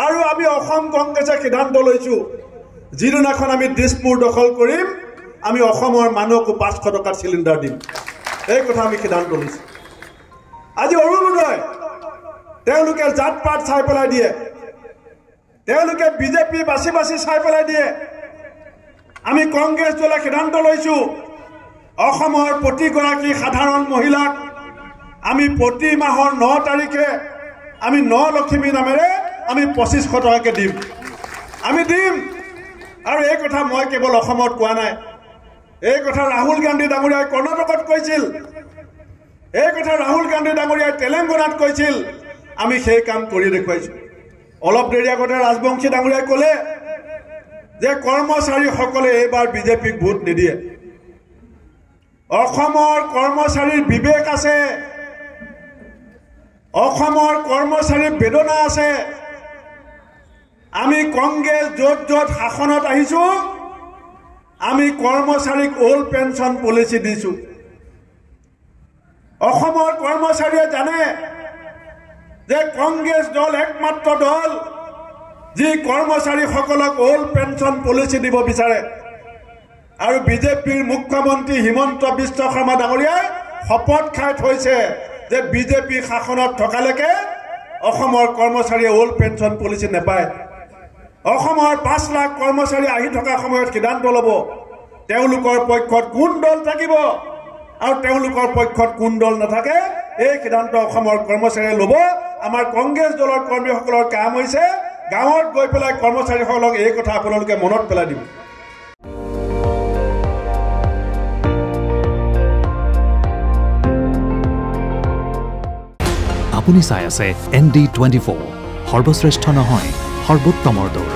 আৰু আমি অসম কংগ্ৰেছে সিদ্ধান্ত লৈছো যিদিনাখন আমি দিছপুৰ দখল কৰিম আমি অসমৰ মানুহকো 500 টকাৰ চিলিণ্ডাৰ দিম এই কথা আমি সিদ্ধান্ত লৈছো আজি অৰুণোদয় তেওঁলোকে জাত পাত চাই পেলাই দিয়ে তেওঁলোকে বিজেপি বাছি বাছি চাই পেলাই দিয়ে আমি কংগ্ৰেছ দলে সিদ্ধান্ত লৈছো অসমৰ প্ৰতিগৰাকী সাধাৰণ মহিলাক আমি প্ৰতি মাহৰ 9 তাৰিখে আমি 9 লক্ষ্মী নামেৰে আমি 2500 টকাকে দিম আমি দিম আৰু এই কথা মই কেৱল অসমত কোৱা নাই এই কথা ৰাহুল গান্ধী ডাঙৰীয়াই কৰ্ণাটকত কৈছিল এই কথা ৰাহুল গান্ধী ডাঙৰীয়াই তেলেংগানাত কৈছিল আমি সেই কাম কৰি দেখুৱাইছো অলপ দেৰি আগতে ৰাজবংশী ডাঙৰীয়াই ক'লে যে কৰ্মচাৰীসকলে এইবাৰ বিজেপিক ভোট নিদিয়ে অসমৰ কৰ্মচাৰীৰ বিবেক আছে অসমৰ কৰ্মচাৰীৰ বেদনা আছে আমি কংগ্ৰেছ য'ত য'ত শাসনত আহিছো আমি কৰ্মচাৰীক ওল্ড পেঞ্চন পলিচি দিছো অসমৰ কৰ্মচাৰীয়ে জানে যে কংগ্ৰেছ দল একমাত্ৰ দল যি কৰ্মচাৰীসকলক ওল্ড পেঞ্চন পলিচি দিব বিচাৰে আৰু বিজেপিৰ মুখ্যমন্ত্ৰী হিমন্ত বিশ্ব শৰ্মা ডাঙৰীয়াই শপত খাই থৈছে যে বিজেপি শাসনত থকালৈকে অসমৰ কৰ্মচাৰীয়ে ওল্ড পেঞ্চন পলিচি নাপায় অসমৰ 5 লাখ কৰ্মচাৰী আহি থকা সময়ত সিদ্ধান্ত ল'ব তেওঁলোকৰ পক্ষত কোন দল থাকিব আৰু তেওঁলোকৰ পক্ষত কোন দল নাথাকে এই সিদ্ধান্ত অসমৰ কৰ্মচাৰীয়ে ল'ব আমাৰ কংগ্ৰেছ দলৰ কৰ্মীসকলৰ কাম হৈছে গাঁৱত গৈ পেলাই কৰ্মচাৰীসকলক এই কথা আপোনালোকে মনত পেলাই দিব আপুনি চাই আছে ND24 সৰ্বশ্ৰেষ্ঠ নহয় সৰ্বোত্তমৰ দৌৰ